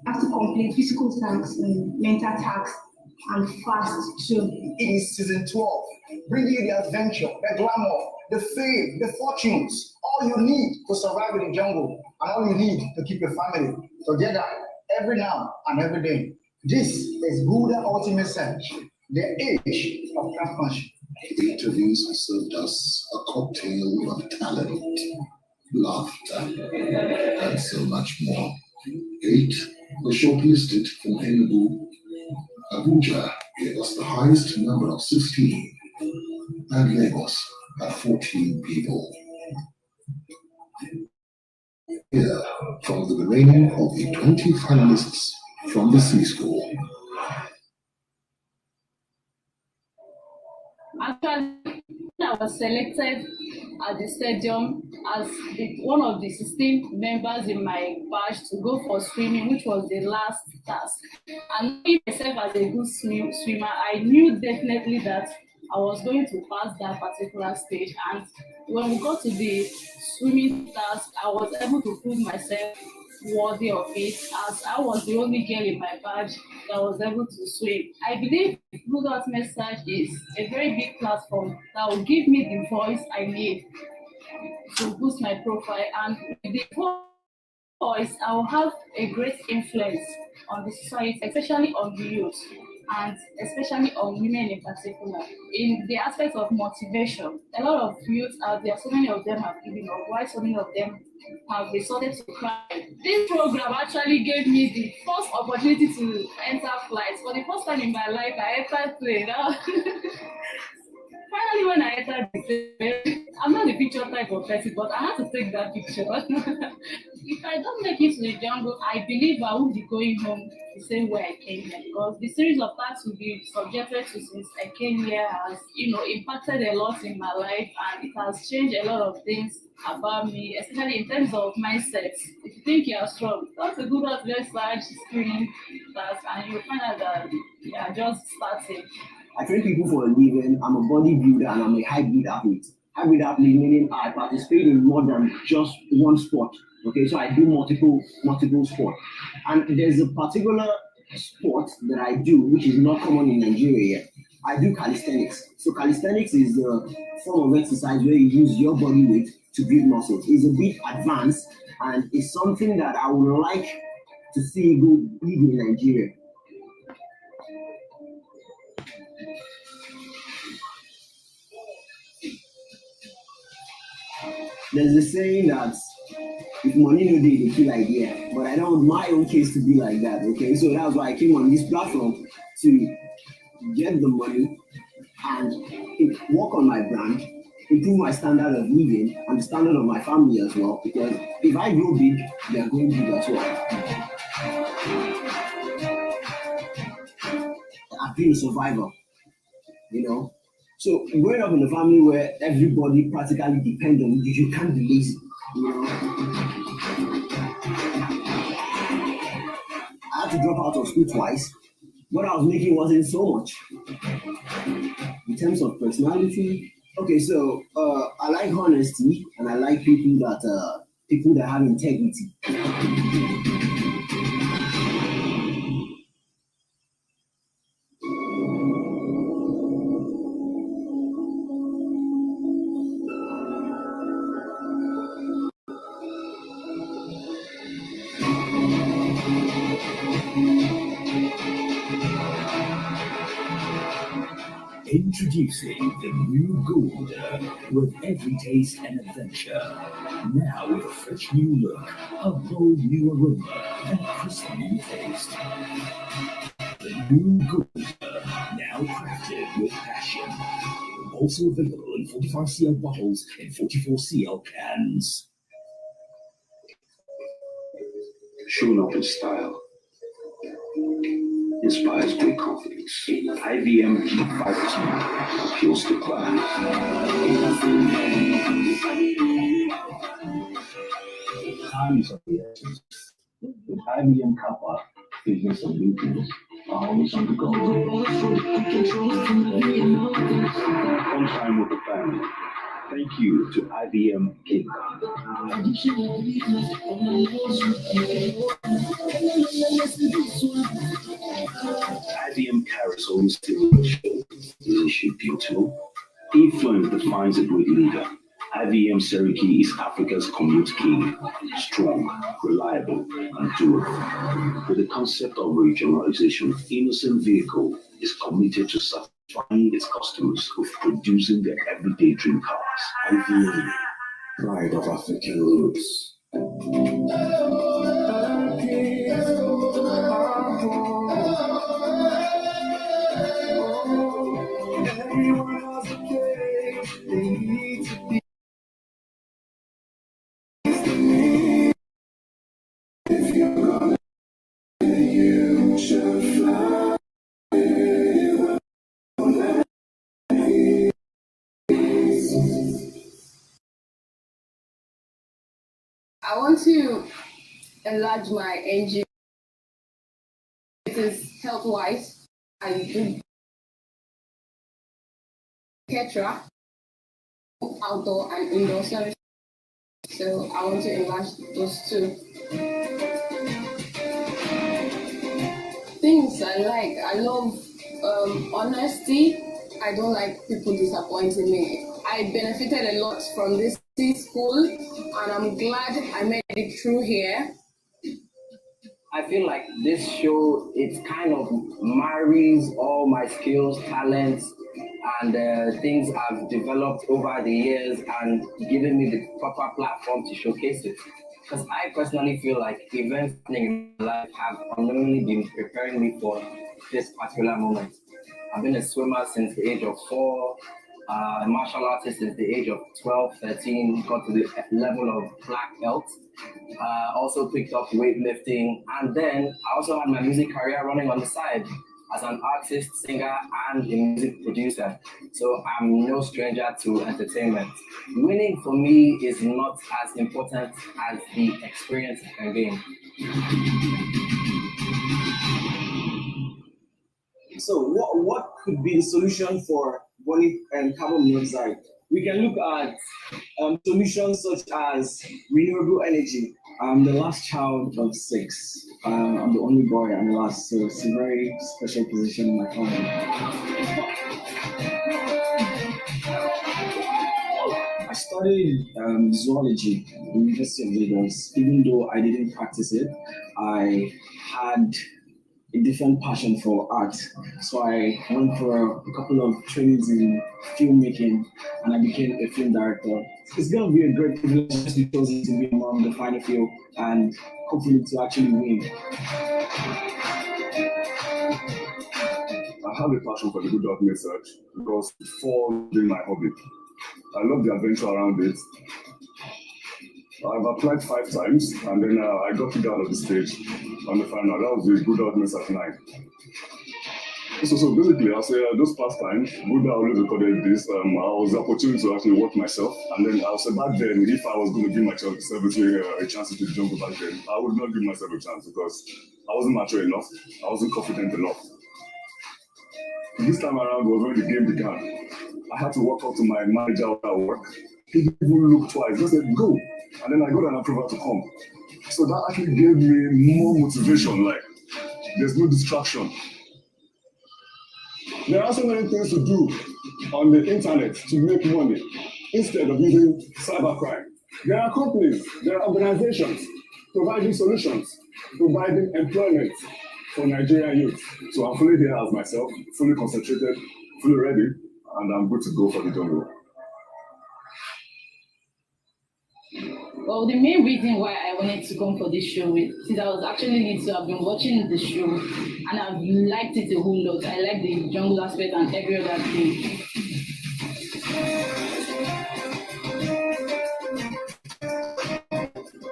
have to complete physical tasks, mental tasks, and fast too. It is season 12, bringing you the adventure, the glamour, the fame, the fortunes, all you need to survive in the jungle, and all you need to keep your family together every now and every day. This is Gulder Ultimate Search, the age of craftsmanship. The interviews have served us a cocktail of talent, laughter, and so much more. 8 were shortlisted from Enugu. Abuja gave us the highest number of 16, and Lagos had 14 people. Here, from the remaining of the 20 finalists from the C School. Actually, I was selected at the stadium as one of the 16 members in my batch to go for swimming, which was the last task. And knowing myself as a good swimmer, I knew definitely that I was going to pass that particular stage. And when we got to the swimming task, I was able to prove myself worthy of it, as I was the only girl in my batch that was able to swim. I believe Gulder Ultimate Search is a very big platform that will give me the voice I need to boost my profile, and with the voice, I will have a great influence on the society, especially on the youth, and especially on women in particular. In the aspect of motivation, a lot of youth out there, so many of them have given up. Why so many of them have resorted to crime? This program actually gave me the first opportunity to enter flights. For the first time in my life, I entered plane. Finally, when I entered the plane, I'm not the picture type of person, but I had to take that picture. If I don't make it to the jungle, I believe I won't be going home the same way I came here, because the series of tasks will be subjected to since I came here has, impacted a lot in my life, and it has changed a lot of things about me, especially in terms of mindset. If you think you are strong, that's a good search screen task, and you'll find out that you are just starting. I train people for a living. I'm a bodybuilder and I'm a hybrid athlete. Hybrid athlete meaning I participate in more than just one sport. Okay, so I do multiple sports. And there's a particular sport that I do which is not common in Nigeria yet. I do calisthenics. So calisthenics is a form of exercise where you use your body weight to build muscles. It's a bit advanced, and it's something that I would like to see go big in Nigeria. There's a saying that if money no dey, they feel idea. But I don't want my own case to be like that, okay? So that's why I came on this platform to get the money and work on my brand, improve my standard of living and the standard of my family as well. Because if I grow big, they are going big as well. I've been a survivor, So growing up in a family where everybody practically depends on you, you can't be lazy, I had to drop out of school twice. What I was making wasn't so much. In terms of personality, okay, so I like honesty and I like people that have integrity. Introducing the new Gulder, with every taste and adventure. Now with a fresh new look, a bold new aroma, and a crisp new taste. The new Gulder, now crafted with passion. Also available in 45cl bottles and 44cl cans. Showing up in style inspires great confidence. IBM G5T fuels the class. Time is of the essence. With IBM Kappa, business and meetings are always on the go. On time with the family. Thank you to IBM King. IBM Carousel is still leadership beautiful. Influence defines a great leader. IBM Cherokee is Africa's commute king, strong, reliable, and durable. With the concept of regionalization, Innocent Vehicle is committed to satisfying its customers with producing their everyday dream cars. IBM, pride of African roots. I want to enlarge my NGO. It is health-wise. I do Petra, outdoor and indoor service. So I want to enlarge those two. Things I like. I love honesty. I don't like people disappointing me. I benefited a lot from this school, and I'm glad I made it through here. I feel like this show, it kind of marries all my skills, talents, and things I've developed over the years and given me the proper platform to showcase it. Because I personally feel like events happening in my life have unknowingly been preparing me for this particular moment. I've been a swimmer since the age of 4, a martial artist since the age of 12, 13, got to the level of black belt. Also picked up weightlifting, and then I also had my music career running on the side as an artist, singer, and a music producer. So I'm no stranger to entertainment. Winning for me is not as important as the experience it can gain. So what could be the solution for burning carbon monoxide? We can look at solutions such as renewable energy. I'm the last child of 6. I'm the only boy and last, so it's a very special position in my family. I studied zoology at the University of Lagos. Even though I didn't practice it, I had a different passion for art. So I went for a couple of trainings in filmmaking and I became a film director. It's going to be a great privilege to be chosen to be among the final few and hopefully to actually win. I have a passion for the good art research because before doing my hobby, I love the adventure around it. I've applied 5 times and then I got kicked out of the stage on the final. That was the good art research 9. So basically, I'll say those past times, Buddha always recorded this. I was the opportunity to actually work myself, and then I'll say back then, if I was going to give myself a chance to the jungle back then, I would not give myself a chance because I wasn't mature enough, I wasn't confident enough. This time around was when the game began. I had to walk up to my manager at work. He didn't even look twice, just said go, and then I got an approval to come. So that actually gave me more motivation. Like there's no distraction. There are so many things to do on the internet to make money instead of using cybercrime. There are companies, there are organizations providing solutions, providing employment for Nigerian youth. So I'm fully here as myself, fully concentrated, fully ready, and I'm good to go for the jungle. Well, the main reason why I wanted to come for this show is since I was actually little, I've been watching the show and I've liked it a whole lot. I like the jungle aspect and every other thing.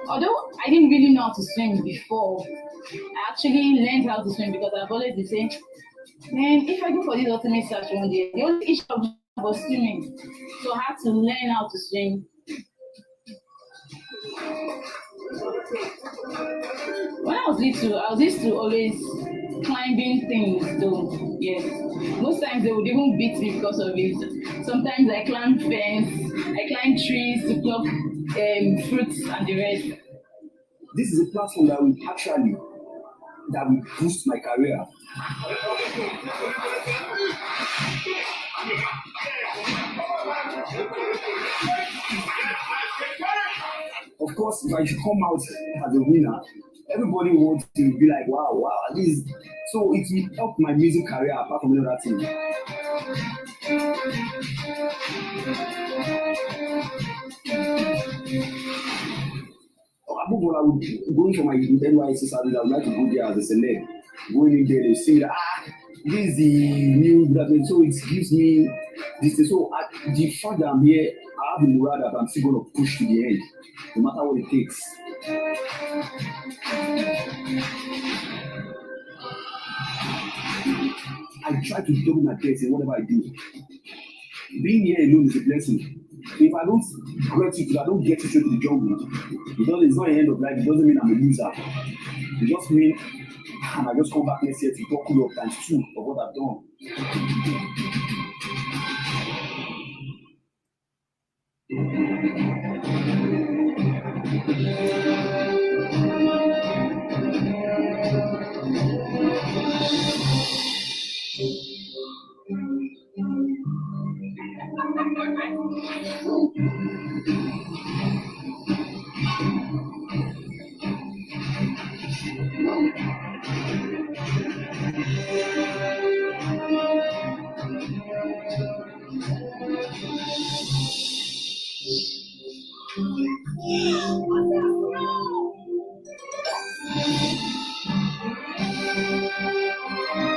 Although I didn't really know how to swim before, I actually learned how to swim because I've always been saying, man, if I go for this ultimate search one day, the only issue was swimming. So I had to learn how to swim. When I was little, I used to always climbing things though. Yes. Most times they would even beat me because of it. Sometimes I climb fence, I climb trees to pluck fruits and the rest. This is a platform that will boost my career. Of course, if I should come out as a winner, everybody wants to be like, wow, this. So it will help my music career apart from the other thing. Above all, I would going for my NYC service. I would like to go there as a celeb. Going in there, they see that this is the new graduate, so it gives me this. So the fact that I'm here, I have the morale that I'm still going to push to the end, no matter what it takes. I try to double my best in whatever I do. Being here alone is a blessing. If I don't get it straight to the jungle, it's not the end of life. It doesn't mean I'm a loser. It just means I might just come back next year to buckle up times 2 of what I've done.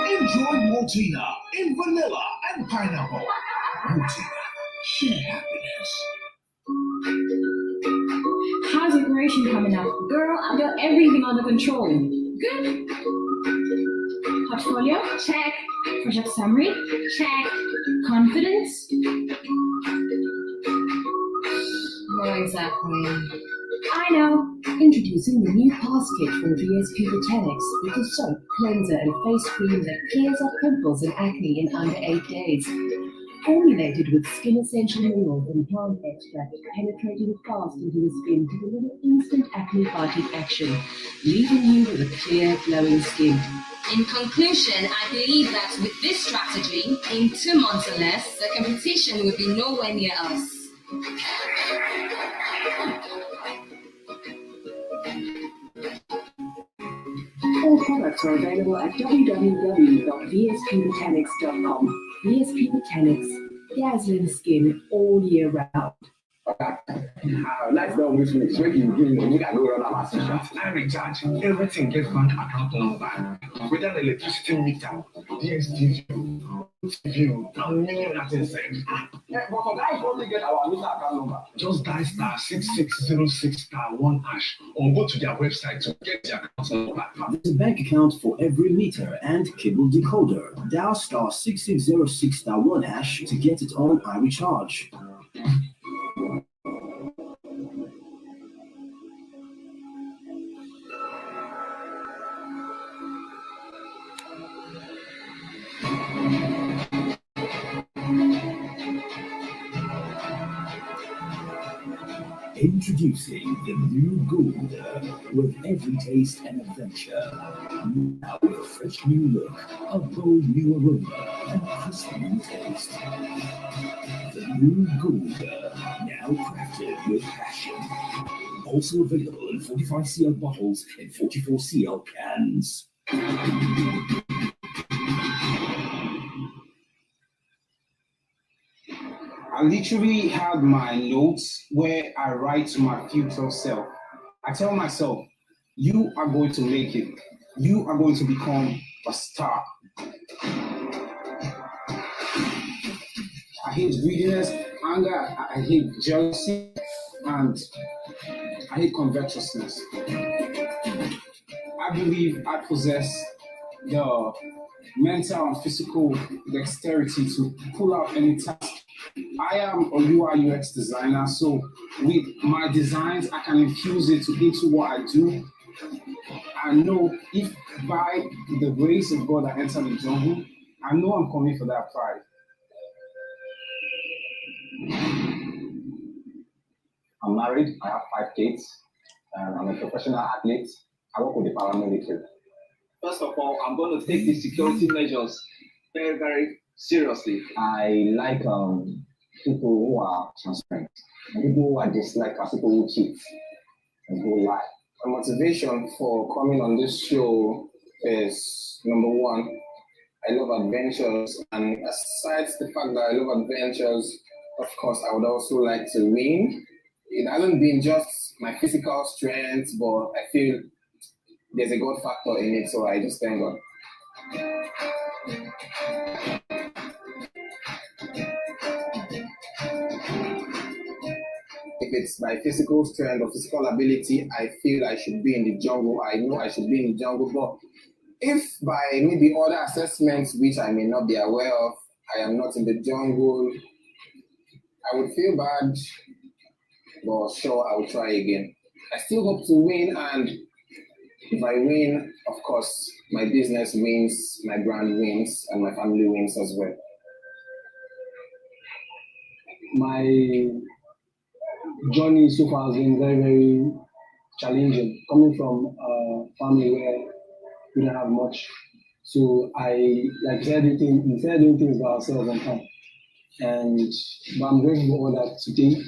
Enjoy Maltina in vanilla and pineapple. Maltina, share happiness. How's your operation coming up? Girl, I've got everything under control. Good. Portfolio? Check. Project summary? Check. Confidence? Not exactly. I know. Introducing the new pass kit from VSP Botanics with the soap, cleanser, and face cream that clears up pimples and acne in under 8 days. Formulated with skin essential minerals and plant extract, penetrating fast into the skin to deliver instant acne-fighting action, leaving you with a clear, glowing skin. In conclusion, I believe that with this strategy, in 2 months or less, the competition would be nowhere near us. All products are available at www.vspbotanics.com. VSP Botanics, dazzling skin all year round. Life don't with me. So you can go run our session. I recharge. Everything gets bank account number. Whether the electricity meter, DSTV, TV, and many other things. Yeah, but for guys, only get our meter account number. Just dial *6606*1# or go to their website to get their account number. There's a bank account for every meter and cable decoder. Dial *6606*1# to get it on iRecharge. Introducing the new Gulder with every taste and adventure. Now with a fresh new look, a bold new aroma, and crisp new taste. The new Gulder, now crafted with passion. Also available in 45cl bottles and 44cl cans. I literally have my notes where I write to my future self. I tell myself, you are going to make it. You are going to become a star. I hate greediness, anger, I hate jealousy, and I hate covetousness. I believe I possess the mental and physical dexterity to pull out any task. I am a UI UX designer, so with my designs, I can infuse it into what I do, I know if by the grace of God I enter the jungle, I know I'm coming for that prize. I'm married, I have 5 kids, and I'm a professional athlete. I work with the paramilitary. First of all, I'm going to take the security measures very, very seriously. I like people who are transparent. People who are disliked are people who cheat and who lie. My motivation for coming on this show is, number one, I love adventures, and aside the fact that I love adventures, of course, I would also like to win. It hasn't been just my physical strength, but I feel there's a God factor in it, so I just thank God. If it's my physical strength or physical ability, I feel I should be in the jungle. I know I should be in the jungle, but if by maybe other assessments which I may not be aware of, I am not in the jungle, I would feel bad, but sure, I will try again. I still hope to win, and if I win, of course, my business wins, my brand wins, and my family wins as well. My journey so far has been very, very challenging. Coming from a family where we don't have much, so I like you said, doing things by ourselves on time. But I'm grateful for all that today.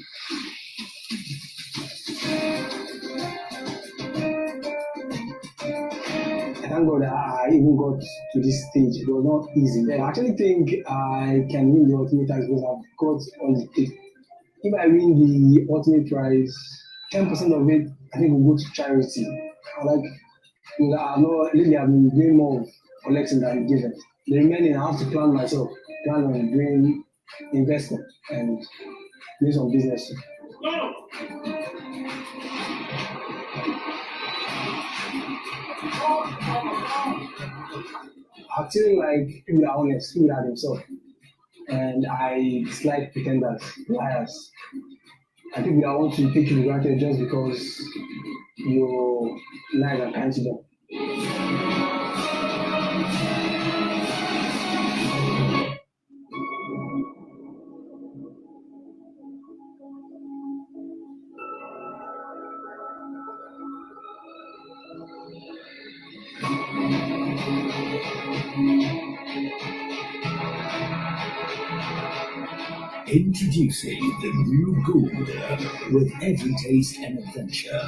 I thank God that I even got to this stage. It was not easy. I actually think I can win the ultimate prize because I've got all it takes. If I win the ultimate prize, 10% of it I think will go to charity. Lately I've been doing more of collecting than giving. The remaining I have to plan on doing investment and do some business. I feel like people are honest, people are themselves. And I dislike pretenders, liars. And people that want to take you for granted just because your lies are kind to them. Introducing the new Gulder with every taste and adventure.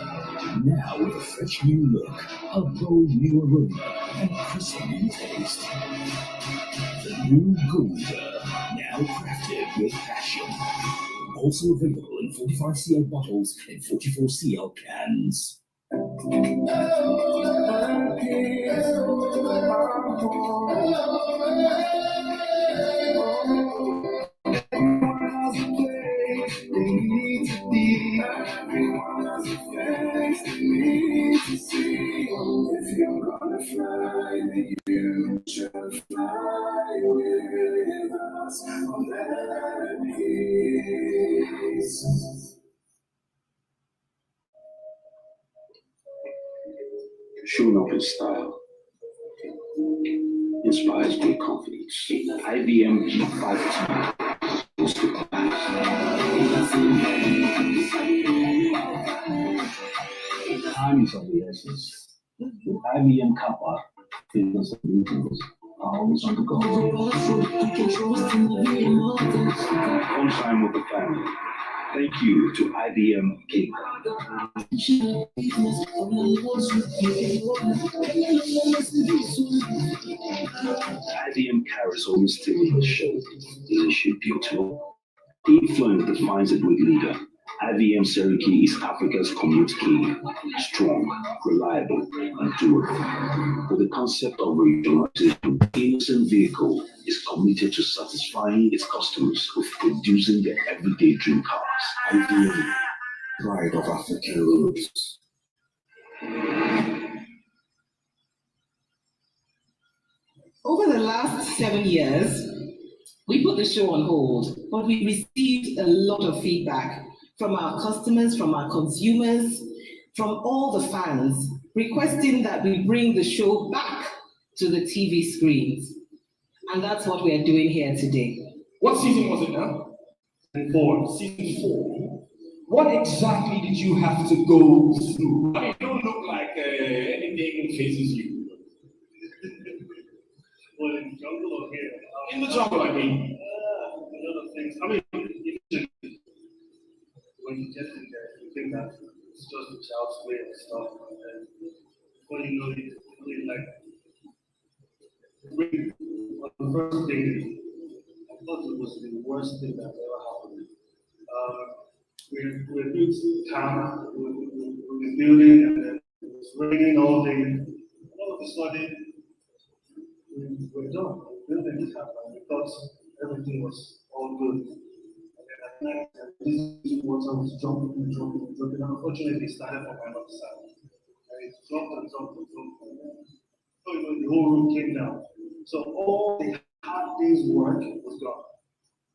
Now with a fresh new look, a bold new aroma, and crisp new taste. The new Gulder, now crafted with passion. Also available in 45cl bottles and 44cl cans. Showing up in style inspires great confidence. IBM G5T goes to class. Time is of the essence. With IBM Kappa, fitness and meetings are always on the go. On time with the family. Thank you to IBM Cape. IBM carries always still in the show. Leadership beautiful. Influence defines a great leader. IBM Cherokee is Africa's commute king. Strong, reliable, and durable. With the concept of regionalization, Innocent Vehicle is committed to satisfying its customers with producing their everyday dream cars. IBM, pride of African roots. Over the last 7 years, we put the show on hold, but we received a lot of feedback from our customers, from our consumers, from all the fans. requesting that we bring the show back to the TV screens. And that's what we are doing here today. What season was it now? And 4. Season 4. What exactly did you have to go through? I mean, you don't look like anything faces you. Well, in the jungle or here? In the jungle, I mean. A lot of things. I mean, initially, when you get in there, you think that it's just a child's play and stuff. And then, before you know it, really like, really, the first thing, I thought it was the worst thing that ever happened. We're built camp, we building, and then it was raining all day. All of a sudden, we're done. We're building the camp, and we thought everything was all good. And then at night, this water was dropping and dropping and dropping. And unfortunately, it started from my other side. And it dropped and dropped and dropped. So the whole room came down. So all the hard day's work was gone.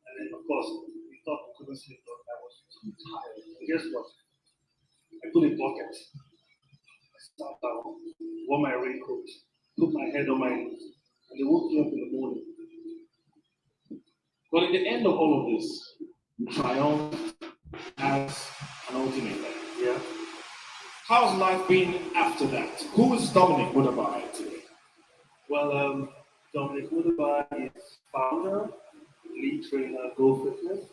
And then, of course, we thought we couldn't sleep, but I was too tired. And guess what? I put a bucket. I sat down, wore my raincoat, put my head on my knees, and they woke me up in the morning. But at the end of all of this, you triumphed as an ultimate man. Yeah. How's life been after that? Who is Dominic Woodabye today? Well, Dominic Woodabye is founder, lead trainer, Go Fitness.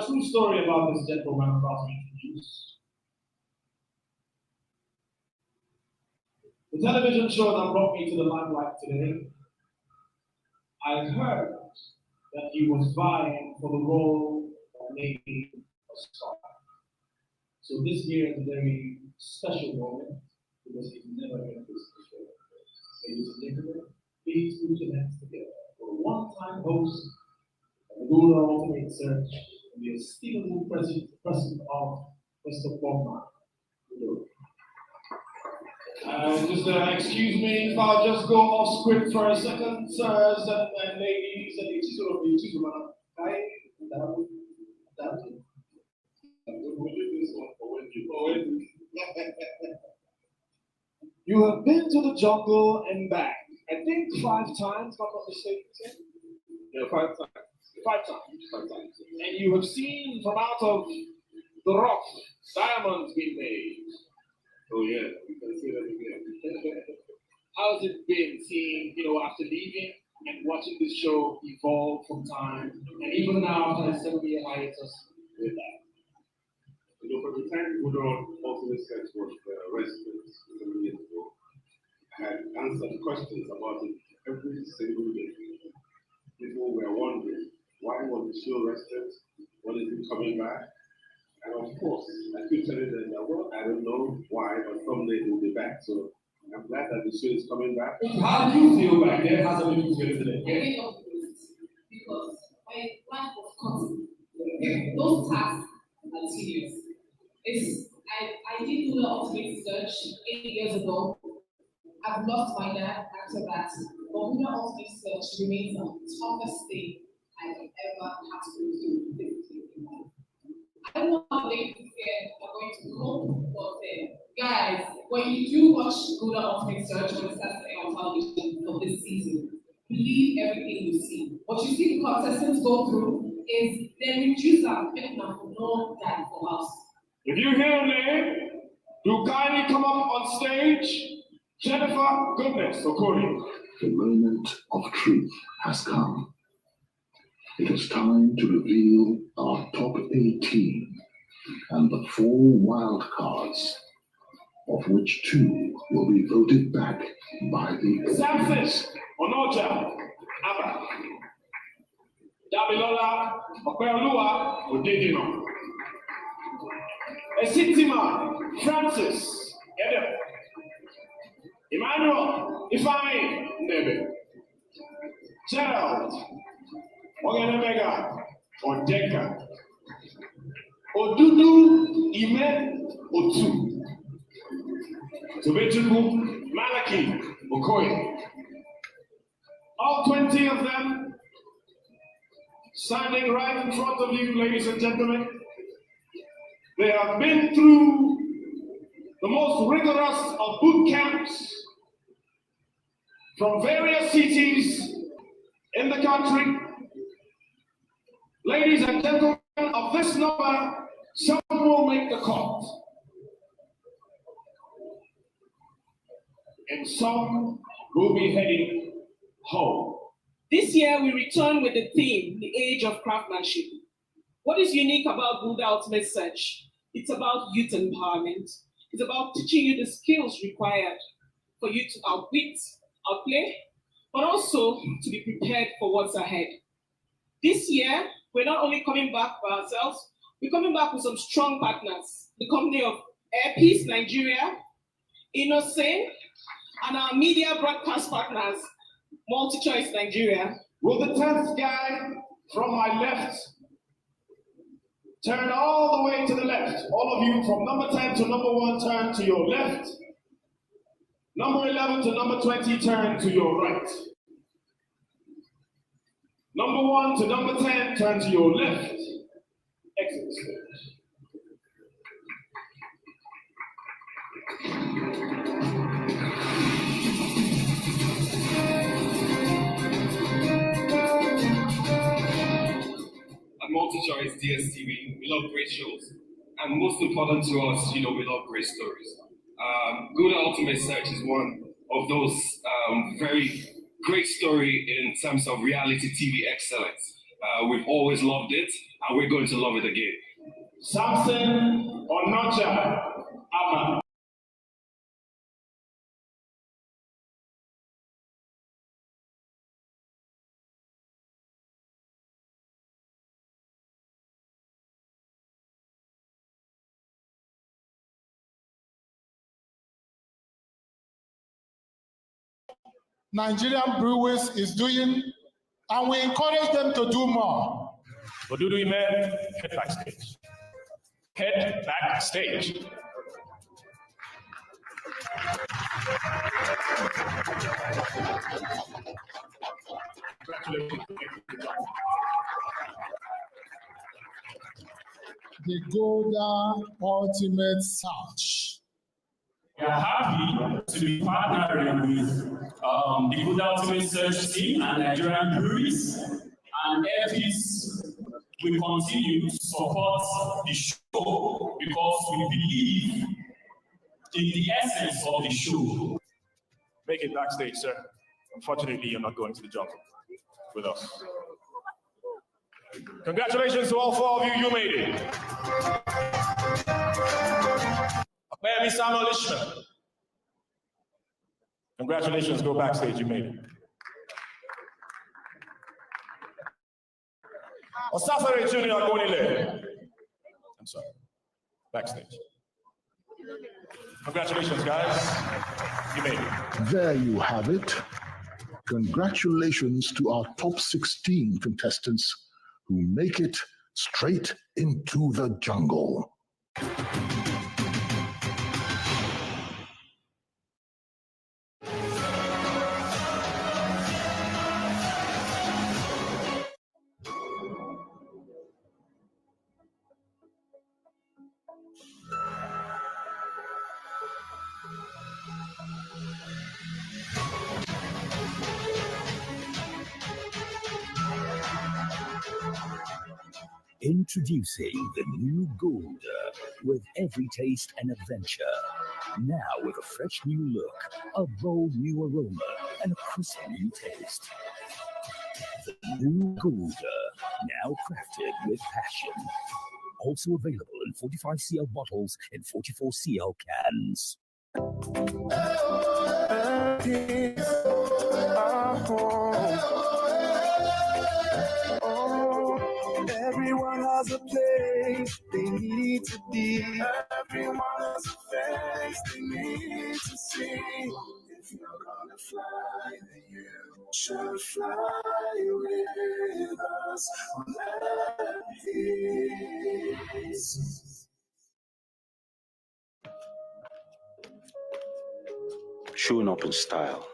a true story about this gentleman I'm about to introduce. The television show that brought me to the limelight today, I heard that he was vying for the role of making a star. So this year is a very special moment because he's never heard this before. Ladies and gentlemen, please put your hands together for a one-time host of the Gulder Ultimate Search and the esteemed president of Mr. Bogman. Excuse me if I'll just go off script for a second, sirs and ladies and you have been to the jungle and back. I think 5 times, if I'm not mistaken. Yeah, 5 times. 5 times. And you have seen from out of the rock diamonds being made. Oh yeah, we can see that again. How's it been seeing, after leaving and watching this show evolve from time, and even now after a 7-year hiatus with that? From the time Gulder Ultimate Search was resident 7 years ago, I had answered questions about it every single day. People were wondering, why was the show rested? When is it coming back? And of course, I keep telling them that, well, I don't know why, but someday it will be back. So I'm glad that the show is coming back. How do you feel back there? How's it make you feel today? Yeah. Because when life was cutting, those tasks are serious. I did do the ultimate search 8 years ago. I've lost my dad after that. But the ultimate search remains the toughest thing I've ever had to do in life. I don't know how they are going to cope, but guys, when you do watch Gulder Ultimate Search on Saturday on television for this season, believe everything you see. What you see the contestants go through is they reduce our commitment for no dad for us. If you hear a name, do kindly come up on stage. Jennifer Goodness, Okori. The moment of truth has come. It is time to reveal our top 18 and the 4 wild cards, of which 2 will be voted back by the Samson, Onoja, Abba, Dabilola, Opeolua, Odedino, Esitima, Francis, Edem, Emmanuel, Ifeanyi, Nebe, Gerald, Ogenemega, Odeka, Odudu, Ime, Otu, Tobechukwu, Malaki, Okoye. All 20 of them standing right in front of you, ladies and gentlemen. They have been through the most rigorous of boot camps from various cities in the country. Ladies and gentlemen, of this number, some will make the cut, and some will be heading home. This year, we return with the theme, The Age of Craftsmanship. What is unique about Gulder Ultimate Search? It's about youth empowerment. It's about teaching you the skills required for you to outwit, outplay, but also to be prepared for what's ahead. This year, we're not only coming back by ourselves, we're coming back with some strong partners. The company of Airpeace Nigeria, Innocent, and our media broadcast partners, MultiChoice Nigeria. Will the 10th guy from my left turn all the way to the left? All of you from number 10 to number 1 turn to your left. Number 11 to number 20 turn to your right. Number 1 to number 10 turn to your left. Exit the stage. At MultiChoice DSTV, we love great shows. And most important to us, we love great stories. Gulder Ultimate Search is one of those very great story in terms of reality TV excellence. We've always loved it, and and we're going to love it again. Samson Onocha Ama. Nigerian Brewers is doing, and we encourage them to do more. What do we man? Head backstage. Head backstage. The Gulder Ultimate Search. We are happy to be partnering with the Gulder Ultimate Search team and Nigerian breweries, and EFIS will continue to support the show because we believe in the essence of the show. Make it backstage, sir. Unfortunately, you're not going to the jungle with us. Congratulations to all 4 of you, you made it. Akpemi Samuel Ishmael. Congratulations, go backstage, you made it. Osafere Junior Agonile. I'm sorry, backstage. Congratulations, guys, you made it. There you have it. Congratulations to our top 16 contestants who make it straight into the jungle. Introducing the new Gulder, with every taste and adventure. Now with a fresh new look, a bold new aroma, and a crisp new taste. The new Gulder, now crafted with passion. Also available in 45cl bottles and 44cl cans. Everyone has a place they need to be. Everyone has a face they need to see. If you're gonna fly, then you should fly with us. Showing up in style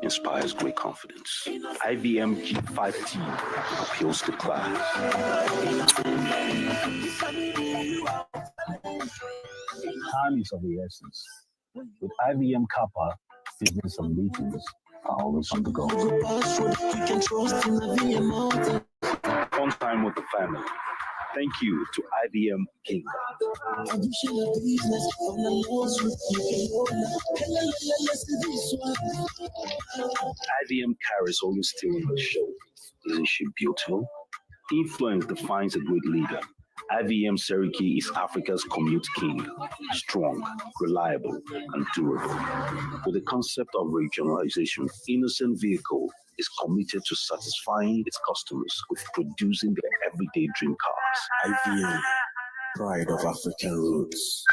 inspires great confidence. IVM G5T appeals to class. Time is of the essence. With IVM Kappa, business and meetings are always on the go. On time with the family. Thank you to IVM Kingdom. IVM carries all your still in the show. Isn't she beautiful? Influence defines a great leader. IVM Cherokee is Africa's commute king. Strong, reliable, and durable. With the concept of regionalization, Innocent Vehicle is committed to satisfying its customers with producing their everyday dream cars. IVM, pride of African roots.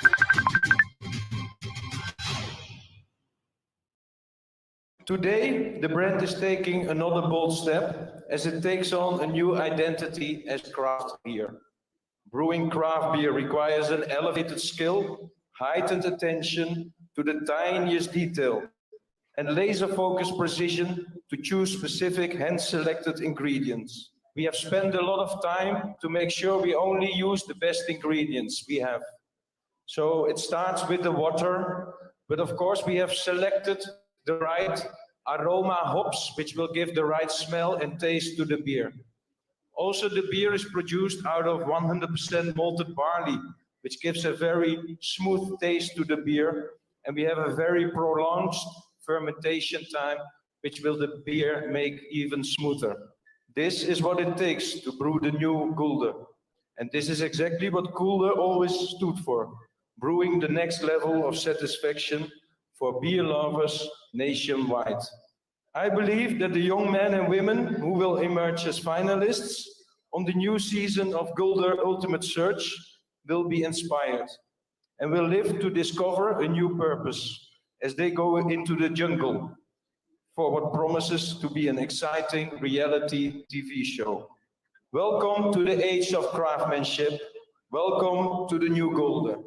Today, the brand is taking another bold step as it takes on a new identity as craft beer. Brewing craft beer requires an elevated skill, heightened attention to the tiniest detail, and laser-focused precision to choose specific hand-selected ingredients. We have spent a lot of time to make sure we only use the best ingredients we have. So it starts with the water, but of course we have selected the right aroma hops, which will give the right smell and taste to the beer. Also, the beer is produced out of 100% malted barley, which gives a very smooth taste to the beer. And we have a very prolonged fermentation time, which will the beer make even smoother. This is what it takes to brew the new Gulder. And this is exactly what Gulder always stood for, brewing the next level of satisfaction for beer lovers nationwide. I believe that the young men and women who will emerge as finalists on the new season of Gulder Ultimate Search will be inspired and will live to discover a new purpose as they go into the jungle for what promises to be an exciting reality TV show. Welcome to the age of craftsmanship. Welcome to the new Gulder.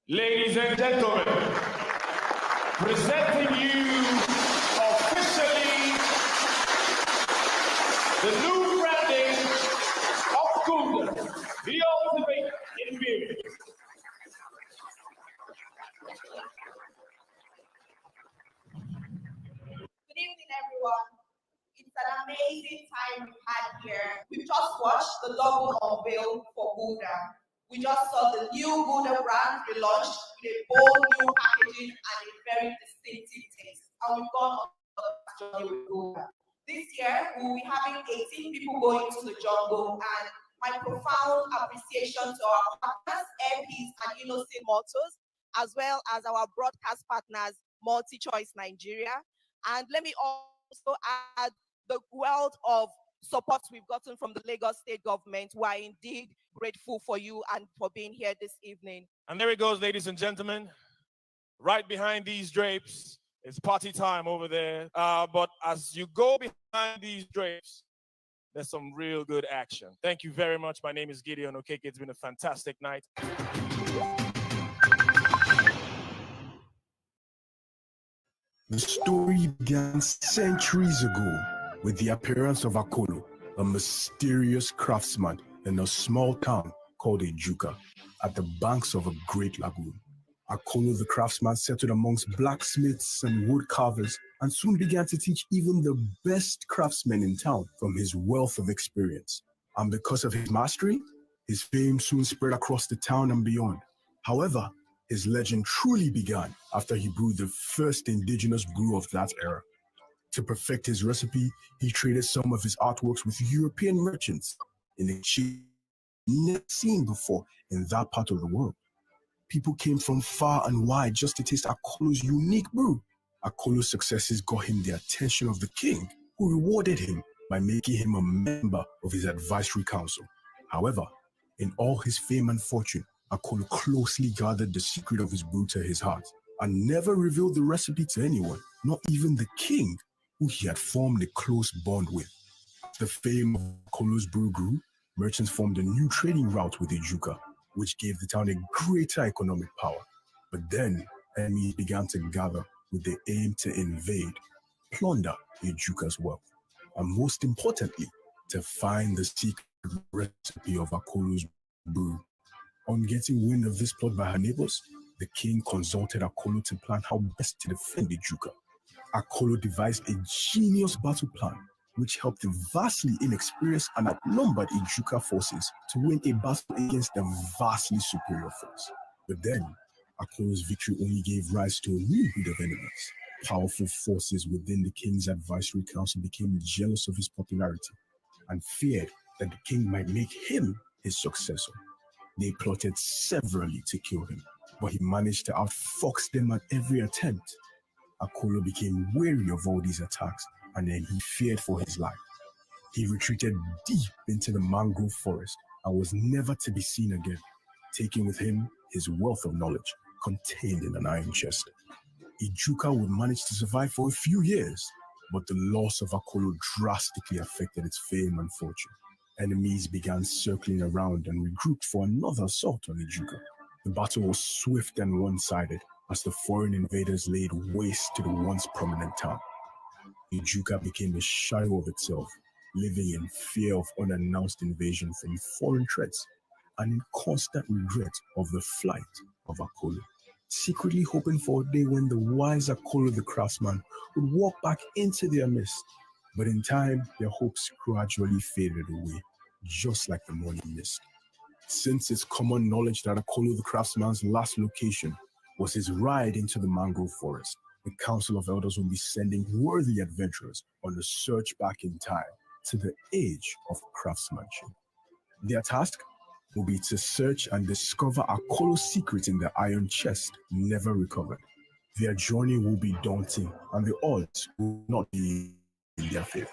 Ladies and gentlemen, presenting you officially the new branding of Gulder, the ultimate in beer. Good evening, everyone. It's an amazing time we've had here. We've just watched the logo unveil for Gulder. We just saw the new Gulder brand relaunched with a bold new packaging and a very distinctive taste. And we've gone on a journey with Gulder. This year, we'll be having 18 people going to the jungle, and my profound appreciation to our partners, MPs and Innocent Motors, as well as our broadcast partners, MultiChoice Nigeria. And let me also add the wealth of support we've gotten from the Lagos State government. We are indeed grateful for you and for being here this evening. And there it goes, ladies and gentlemen. Right behind these drapes, it's party time over there. But as you go behind these drapes, there's some real good action. Thank you very much. My name is Gideon Okeke. It's been a fantastic night. The story began centuries ago with the appearance of Akolo, a mysterious craftsman in a small town called Ejuka, at the banks of a great lagoon. Akolo the craftsman settled amongst blacksmiths and wood carvers and soon began to teach even the best craftsmen in town from his wealth of experience. And because of his mastery, his fame soon spread across the town and beyond. However, his legend truly began after he brewed the first indigenous brew of that era. To perfect his recipe, he traded some of his artworks with European merchants in exchange never seen before in that part of the world. People came from far and wide just to taste Akolo's unique brew. Akolo's successes got him the attention of the king, who rewarded him by making him a member of his advisory council. However, in all his fame and fortune, Akolo closely guarded the secret of his brew to his heart and never revealed the recipe to anyone, not even the king, who he had formed a close bond with. As the fame of Akolo's brew grew, merchants formed a new trading route with Ejuka, which gave the town a greater economic power. But then, enemies began to gather with the aim to invade, plunder Ejuka's wealth, and most importantly, to find the secret recipe of Akolo's brew. On getting wind of this plot by her neighbors, the king consulted Akolo to plan how best to defend Ejuka. Akolo devised a genius battle plan, which helped the vastly inexperienced and outnumbered Ejuka forces to win a battle against a vastly superior force. But then, Akolo's victory only gave rise to a new breed of enemies. Powerful forces within the king's advisory council became jealous of his popularity and feared that the king might make him his successor. They plotted severally to kill him, but he managed to outfox them at every attempt. Akolo became wary of all these attacks, and then he feared for his life. He retreated deep into the mangrove forest and was never to be seen again, taking with him his wealth of knowledge contained in an iron chest. Ejuka would manage to survive for a few years, but the loss of Akolo drastically affected its fame and fortune. Enemies began circling around and regrouped for another assault on Ejuka. The battle was swift and one-sided as the foreign invaders laid waste to the once prominent town. Ejuka became a shadow of itself, living in fear of unannounced invasion from foreign threats and in constant regret of the flight of Akolo, secretly hoping for a day when the wise Akolo the craftsman would walk back into their midst. But in time, their hopes gradually faded away, just like the morning mist. since it's common knowledge that Akolo the craftsman's last location was his ride into the mangrove forest, the Council of Elders will be sending worthy adventurers on a search back in time to the age of craftsmanship. Their task will be to search and discover Akolo's secret in the iron chest never recovered. Their journey will be daunting, and the odds will not be in their favor.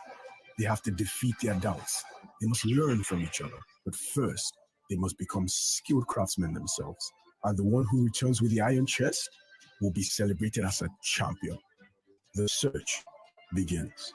They have to defeat their doubts. They must learn from each other. But first, they must become skilled craftsmen themselves. And the one who returns with the iron chest will be celebrated as a champion. The search begins.